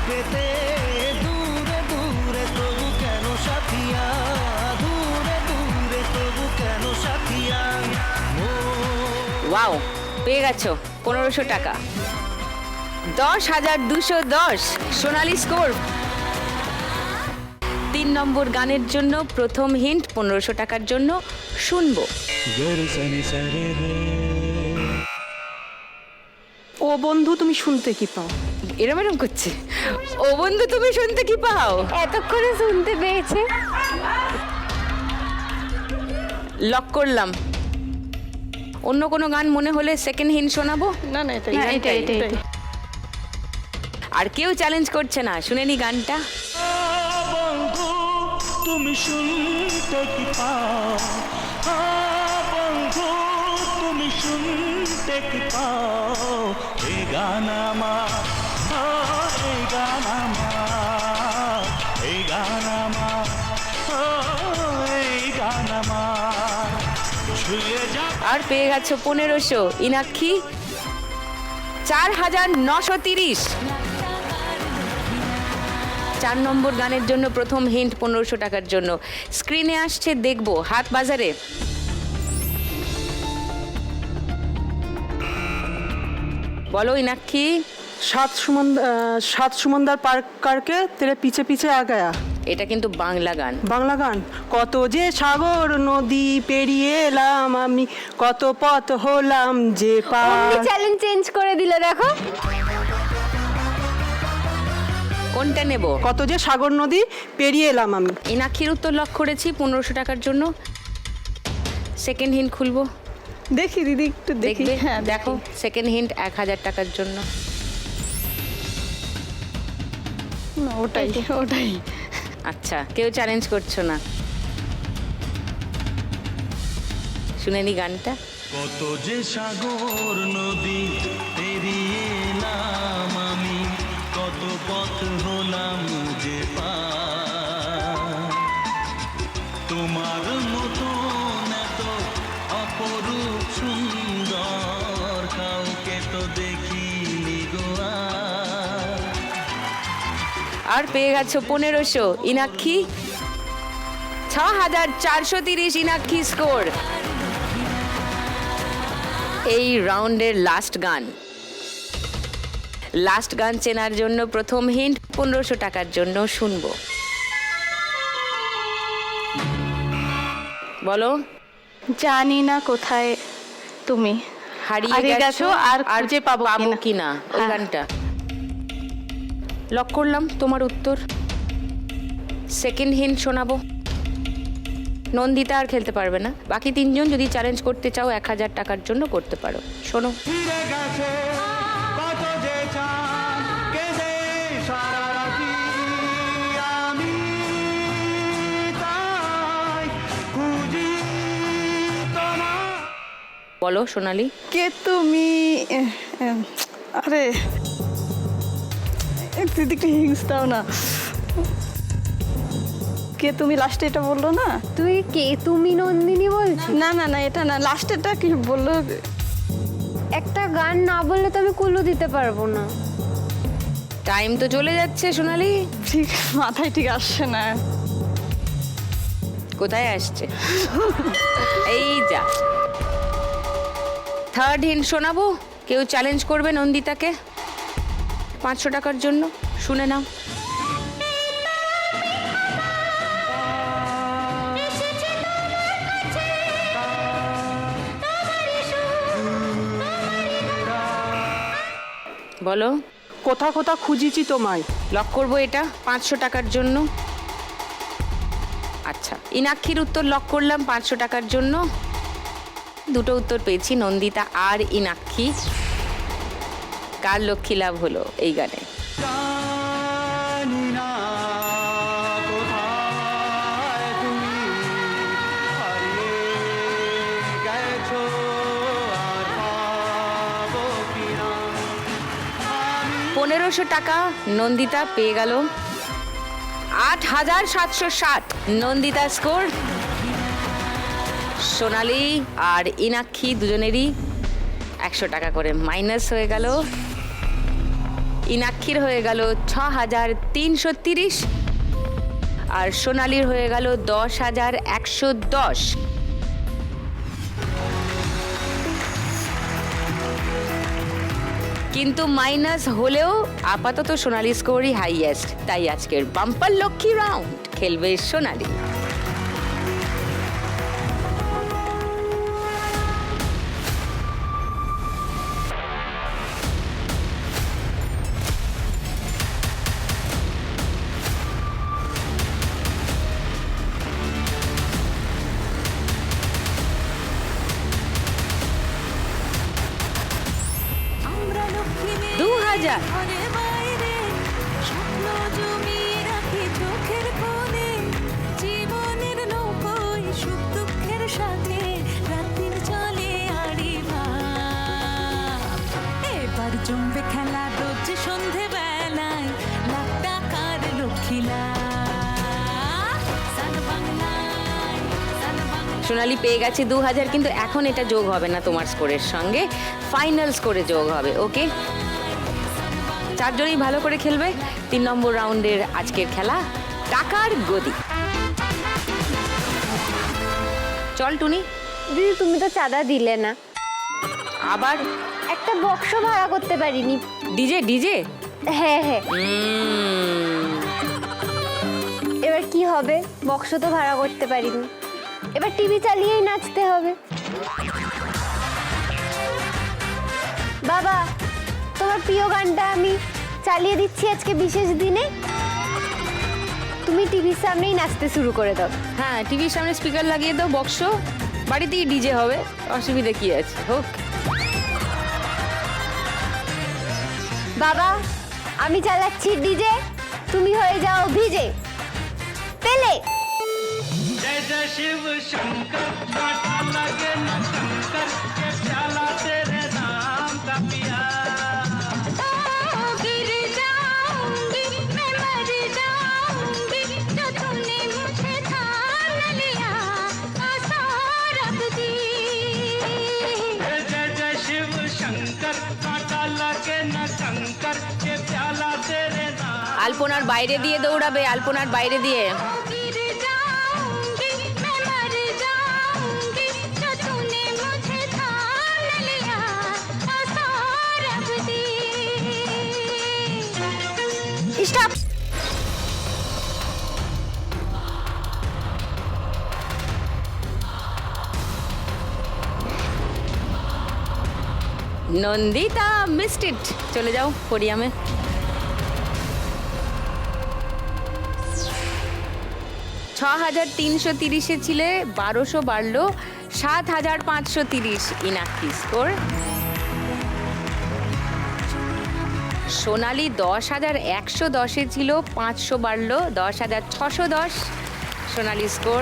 পেতে দূরে দূরে তবু কেন সাথিয়া, দূরে দূরে তবু কেন সাথিয়া। ওয়াও, পেয়ে গেছো 1500 টাকা। 10,210 সোনালী স্কোর। 3 নম্বর গানের জন্য প্রথম হিন্ট 1500 টাকার জন্য শুনবো। ও বন্ধু তুমি শুনতে কি পাও? এরম এরম করছে, ও বন্ধু তুমি শুনতে কি পাও? এতক্ষণে শুনতে পেয়েছে। লক করলাম। অন্য কোনো গান মনে হলে সেকেন্ড হিন্ট শোনাবো। না না এটাই। আর কেউ চ্যালেঞ্জ করছে না, শুনে নি গানটা। বন্ধু তুমি শুনতে কি পাও, বন্ধু তুমি শুনতে কি পাও, এই গান আমার, এই গান আমার, এই গান আমার, এই গান আমার ছুঁয়ে যা। আর পেয়ে গেছো 1500। ইনাক্ষী 4,930। 4 নম্বর গানের জন্য প্রথম হিন্ট 1500 টাকার জন্য। স্ক্রিনে আসছে দেখবো, হাট বাজারে। বলো ইনাক্ষী। সাত সুমন্দর পার करके तेरे पीछे पीछे आ गया। এটা কিন্তু বাংলা গান। বাংলা গান। কত যে সাগর নদী পেরিয়ে এলাম আমি, কত পথ হলাম যে অমনি পার। চ্যালেঞ্জ চেঞ্জ করে দিলে দেখো। কোনটা নেব? কত যে সাগর নদী পেরিয়ে এলাম আমি। ইনাক্ষীর উত্তর লক করেছি 1500 টাকার জন্য। সেকেন্ড হিন্ট খুলবো, দেখি দিদি একটু দেখি। দেখবে? হ্যাঁ দেখো সেকেন্ড হিন্ট 1000 টাকার জন্য। ওটাই ওটাই। আচ্ছা, কেউ চ্যালেঞ্জ করছো না, শুনে নি গানটা। কত যে সাগর নদী পেরিয়ে এলাম আমি, কত পথ হলাম যে পার, তোমার মতন এত অপরূপ সুন্দর কাউকে তো দেখিনি গো আর। আর পেয়ে গেছো 1500। ইনাক্ষী 6,430। ইনাক্ষী স্কোর। এই রাউন্ডের লাস্ট গান। লাস্ট গান চেনার জন্য প্রথম হিন্ট 1500 টাকার জন্য শুনবো। বলো। জানি না কোথায় তুমি হারিয়ে গেছো আর খুঁজে পাবো কিনা, ওই হ্যাঁ। গানটা। লক করলাম তোমার উত্তর। সেকেন্ড হিন্ট শোনাবো। নন্দিতা আর খেলতে পারবে না। বাকি 3 জন যদি চ্যালেঞ্জ করতে চাও 1000 টাকার জন্য করতে পারো। শোনো। ফিরে গেছে কত যে চাঁদ, কেঁদে সারা রাতি আমি তাই খুঁজি তোমার। বলো সোনালি। কে তুমি? আরে দিদি একটু হিংস দাও না। কে তুমি লাস্টে এটা বললো না? তুই কে তুমি নন্দিনী বলছিস? না না না এটা না, লাস্টেরটা কি বললো? একটা গান না বললে তো আমি কুলু দিতে পারবো না। টাইম তো চলে যাচ্ছে সোনালি। ঠিক মাথায় ঠিক আসছে না। কোথায় আসছে? এই যা। থার্ড হিন্ট শোনাবো। কেউ চ্যালেঞ্জ করবে নন্দিতাকে 500 টাকার জন্য। শুনে নাও। বলো। কোথা কোথা খুঁজিছি তোমায়। লক করবো এটা 500 টাকার জন্য। আচ্ছা, ইনাক্ষীর উত্তর লক করলাম 500 টাকার জন্য। দুটো উত্তর পেয়েছি, নন্দিতা আর ইনাক্ষী। কার লক্ষ্মী লাভ হলো এই গানে? জানি না কোথায় তুমি হারিয়ে গেছো আর পাবো কিনা। 1500 টাকা নন্দিতা পেয়ে গেল। 8,760 নন্দিতা স্কোর। সোনালি আর ইনাক্ষী দুজনেরই 100 টাকা করে মাইনাস হয়ে গেল। ইনাক্ষীর হয়ে গেল 6,330 আর সোনালির হয়ে গেল 10,110। কিন্তু মাইনাস হলেও আপাতত সোনালি স্কোরই হাইয়েস্ট, তাই আজকের বাম্পার লক্ষ্মী রাউন্ড খেলবে সোনালি। আমরা লক্ষ্মী মেয়ে 2000। ঘরে বাইরে স্বপ্ন জমিয়ে রাখি চোখের কোণে, জীবনের নৌকোয় সুখ দুঃখের সাথে রাত্রির চলে আড়ি ভাব। এবার জমবে খেলা রোজ সন্ধে বেলায়, লাখ টাকার লক্ষ্মী লাভ। সান বাংলায়, সান বাংলায়। সোনালি পেয়ে গেছে 2000, কিন্তু এখন এটা যোগ হবে না তোমার স্কোরের সঙ্গে, ফাইনাল স্কোরে যোগ হবে। ওকে, চারজনই ভালো করে খেলবে। 3 নম্বর রাউন্ডের আজকের খেলা টাকার গদি। চল টুনি, দিদি তুমি তো চাঁদা দিলে না। আবার একটা বক্স ভাড়া করতে পারিনি। DJ DJ. হ্যাঁ হ্যাঁ, এবার কি হবে? বক্স তো ভাড়া করতে পারিনি, এবার টিভি চালিয়েই নাচতে হবে। বাবা, তোমার প্রিয় গানটা আমি চালিয়ে দিচ্ছি আজকে বিশেষ দিনে, তুমি টিভির সামনেই নাচতে শুরু করে দাও। হ্যাঁ, টিভির সামনে স্পিকার লাগিয়ে দাও, বক্স, বাড়িতেই ডিজে হবে, অসুবিধা কি আছে, হোক। বাবা, আমি চালাচ্ছি ডিজে, তুমি হয়ে যাও ভিজে। পেলে जय जय शिव शंकर कांटा लगे न कंकर के प्याला तेरे नाम का पिया गिर जाऊंगी मैं, मर जाऊंगी जो तूने मुझे ठान लिया, आशा रख दी। जय जय जय शिव शंकर कांटा लगे न कंकर के प्याला तेरे नाम। আলপনার বাইরে দিয়ে দৌড়াবে, আলপনার বাইরে দিয়ে। गिर जाऊंगी मैं, मर जाऊंगी जो तूने मुझे ठान लिया, आशा रख दी। স্টপ। নন্দিতা মিসড ইট, চলে যাও পোডিয়ামে। 6,330 ছিলে, 1200 বাড়লো, 7,530 ইনাক্ষী স্কোর। সোনালি 10,110 ছিল, 500 বাড়লো, 10,610 সোনালি স্কোর।